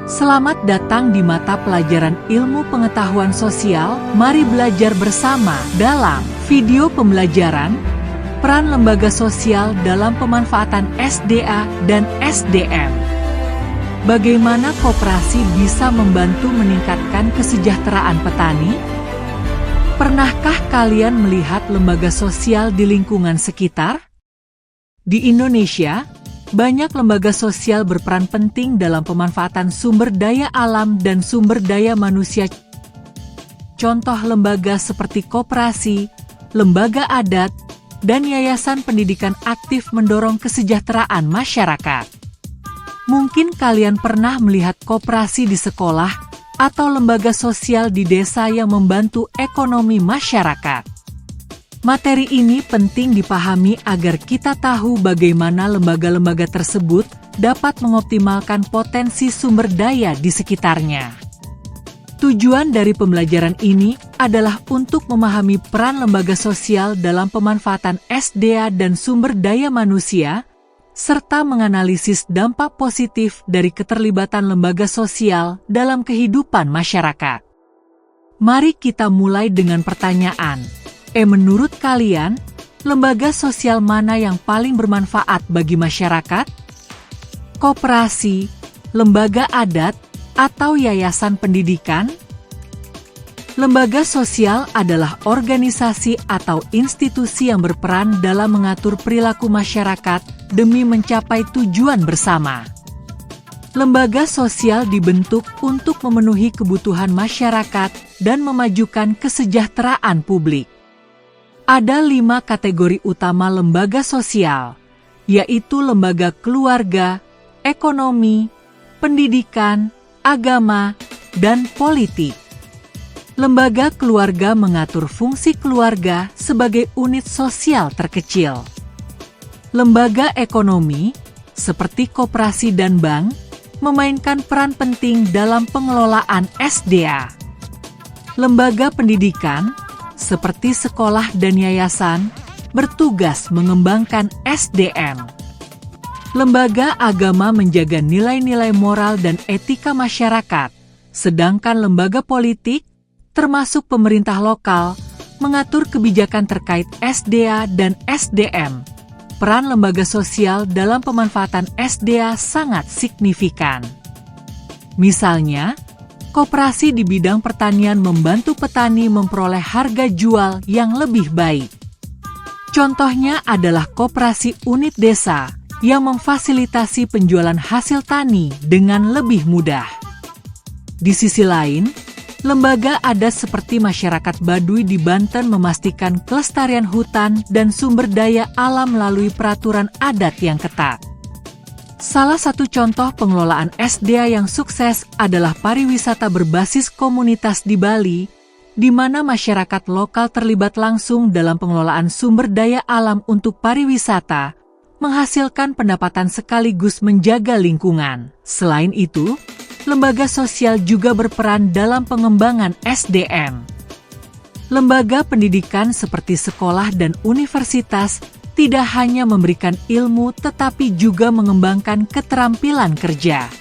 Selamat datang di mata pelajaran Ilmu Pengetahuan Sosial. Mari belajar bersama dalam video pembelajaran peran lembaga sosial dalam pemanfaatan SDA dan SDM. Bagaimana koperasi bisa membantu meningkatkan kesejahteraan petani? Pernahkah kalian melihat lembaga sosial di lingkungan sekitar? Di Indonesia, banyak lembaga sosial berperan penting dalam pemanfaatan sumber daya alam dan sumber daya manusia. Contoh lembaga seperti koperasi, lembaga adat, dan yayasan pendidikan aktif mendorong kesejahteraan masyarakat. Mungkin kalian pernah melihat koperasi di sekolah atau lembaga sosial di desa yang membantu ekonomi masyarakat. Materi ini penting dipahami agar kita tahu bagaimana lembaga-lembaga tersebut dapat mengoptimalkan potensi sumber daya di sekitarnya. Tujuan dari pembelajaran ini adalah untuk memahami peran lembaga sosial dalam pemanfaatan SDA dan sumber daya manusia, serta menganalisis dampak positif dari keterlibatan lembaga sosial dalam kehidupan masyarakat. Mari kita mulai dengan pertanyaan. Menurut kalian, lembaga sosial mana yang paling bermanfaat bagi masyarakat? Koperasi, lembaga adat, atau yayasan pendidikan? Lembaga sosial adalah organisasi atau institusi yang berperan dalam mengatur perilaku masyarakat demi mencapai tujuan bersama. Lembaga sosial dibentuk untuk memenuhi kebutuhan masyarakat dan memajukan kesejahteraan publik. Ada 5 kategori utama lembaga sosial, yaitu lembaga keluarga, ekonomi, pendidikan, agama, dan politik. Lembaga keluarga mengatur fungsi keluarga sebagai unit sosial terkecil. Lembaga ekonomi, seperti koperasi dan bank, memainkan peran penting dalam pengelolaan SDA. Lembaga pendidikan, seperti sekolah dan yayasan, bertugas mengembangkan SDM. Lembaga agama menjaga nilai-nilai moral dan etika masyarakat, sedangkan lembaga politik, termasuk pemerintah lokal, mengatur kebijakan terkait SDA dan SDM. Peran lembaga sosial dalam pemanfaatan SDA sangat signifikan. Misalnya, koperasi di bidang pertanian membantu petani memperoleh harga jual yang lebih baik. Contohnya adalah koperasi unit desa yang memfasilitasi penjualan hasil tani dengan lebih mudah. Di sisi lain, lembaga adat seperti masyarakat Baduy di Banten memastikan kelestarian hutan dan sumber daya alam melalui peraturan adat yang ketat. Salah satu contoh pengelolaan SDA yang sukses adalah pariwisata berbasis komunitas di Bali, di mana masyarakat lokal terlibat langsung dalam pengelolaan sumber daya alam untuk pariwisata, menghasilkan pendapatan sekaligus menjaga lingkungan. Selain itu, lembaga sosial juga berperan dalam pengembangan SDM. Lembaga pendidikan seperti sekolah dan universitas tidak hanya memberikan ilmu tetapi juga mengembangkan keterampilan kerja.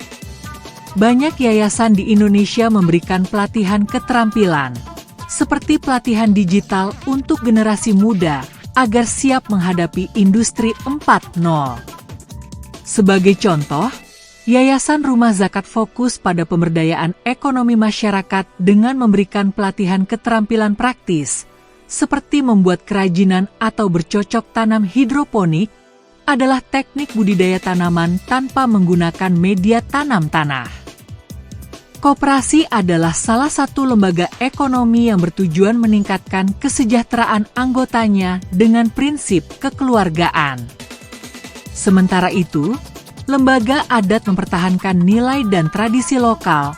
Banyak yayasan di Indonesia memberikan pelatihan keterampilan, seperti pelatihan digital untuk generasi muda agar siap menghadapi industri 4.0. Sebagai contoh, Yayasan Rumah Zakat fokus pada pemberdayaan ekonomi masyarakat dengan memberikan pelatihan keterampilan praktis, seperti membuat kerajinan atau bercocok tanam hidroponik, adalah teknik budidaya tanaman tanpa menggunakan media tanam tanah. Koperasi adalah salah satu lembaga ekonomi yang bertujuan meningkatkan kesejahteraan anggotanya dengan prinsip kekeluargaan. Sementara itu, lembaga adat mempertahankan nilai dan tradisi lokal,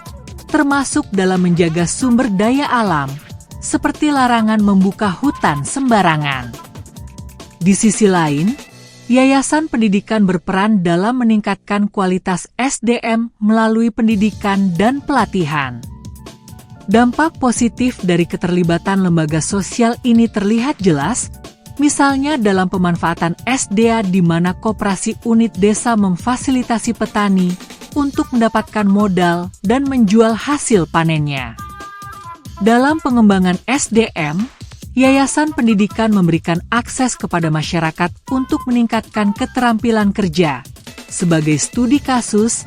termasuk dalam menjaga sumber daya alam, seperti larangan membuka hutan sembarangan. Di sisi lain, yayasan pendidikan berperan dalam meningkatkan kualitas SDM melalui pendidikan dan pelatihan. Dampak positif dari keterlibatan lembaga sosial ini terlihat jelas, misalnya dalam pemanfaatan SDA di mana koperasi unit desa memfasilitasi petani untuk mendapatkan modal dan menjual hasil panennya. Dalam pengembangan SDM, Yayasan Pendidikan memberikan akses kepada masyarakat untuk meningkatkan keterampilan kerja. Sebagai studi kasus,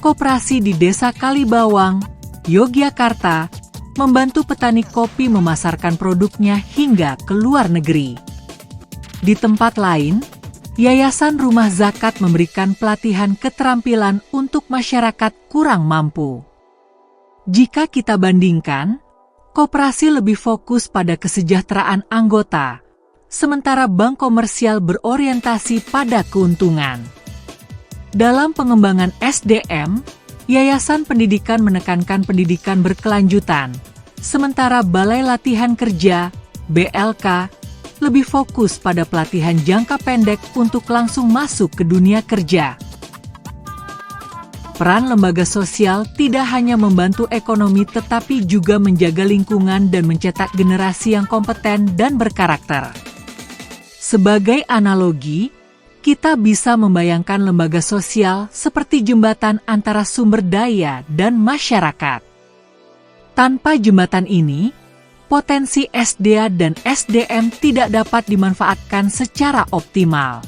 koperasi di Desa Kalibawang, Yogyakarta, membantu petani kopi memasarkan produknya hingga ke luar negeri. Di tempat lain, Yayasan Rumah Zakat memberikan pelatihan keterampilan untuk masyarakat kurang mampu. Jika kita bandingkan, koperasi lebih fokus pada kesejahteraan anggota, sementara bank komersial berorientasi pada keuntungan. Dalam pengembangan SDM, Yayasan Pendidikan menekankan pendidikan berkelanjutan, sementara Balai Latihan Kerja (BLK) lebih fokus pada pelatihan jangka pendek untuk langsung masuk ke dunia kerja. Peran lembaga sosial tidak hanya membantu ekonomi tetapi juga menjaga lingkungan dan mencetak generasi yang kompeten dan berkarakter. Sebagai analogi, kita bisa membayangkan lembaga sosial seperti jembatan antara sumber daya dan masyarakat. Tanpa jembatan ini, potensi SDA dan SDM tidak dapat dimanfaatkan secara optimal.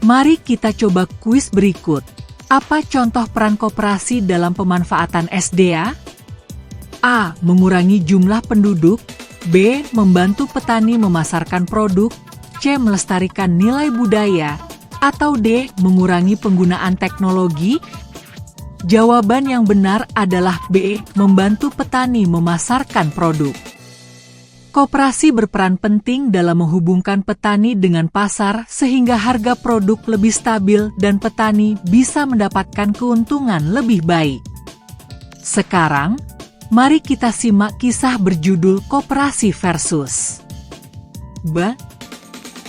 Mari kita coba kuis berikut. Apa contoh peran koperasi dalam pemanfaatan SDA? A. Mengurangi jumlah penduduk. B. Membantu petani memasarkan produk. C. Melestarikan nilai budaya. Atau D. Mengurangi penggunaan teknologi? Jawaban yang benar adalah B. Membantu petani memasarkan produk. Koperasi berperan penting dalam menghubungkan petani dengan pasar sehingga harga produk lebih stabil dan petani bisa mendapatkan keuntungan lebih baik. Sekarang, mari kita simak kisah berjudul Koperasi versus B.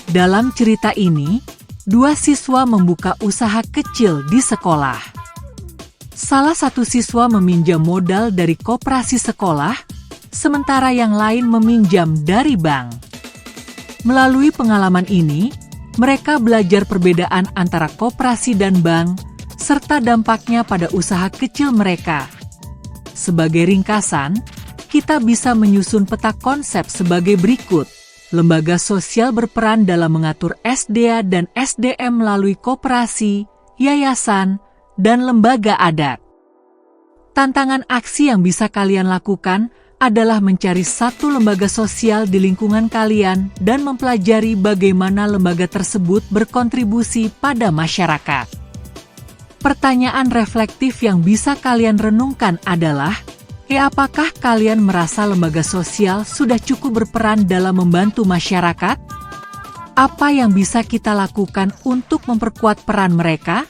Dalam cerita ini, dua siswa membuka usaha kecil di sekolah. Salah satu siswa meminjam modal dari koperasi sekolah, sementara yang lain meminjam dari bank. Melalui pengalaman ini, mereka belajar perbedaan antara koperasi dan bank, serta dampaknya pada usaha kecil mereka. Sebagai ringkasan, kita bisa menyusun peta konsep sebagai berikut. Lembaga sosial berperan dalam mengatur SDA dan SDM melalui koperasi, yayasan, dan lembaga adat. Tantangan aksi yang bisa kalian lakukan adalah mencari satu lembaga sosial di lingkungan kalian dan mempelajari bagaimana lembaga tersebut berkontribusi pada masyarakat. Pertanyaan reflektif yang bisa kalian renungkan adalah, apakah kalian merasa lembaga sosial sudah cukup berperan dalam membantu masyarakat? Apa yang bisa kita lakukan untuk memperkuat peran mereka?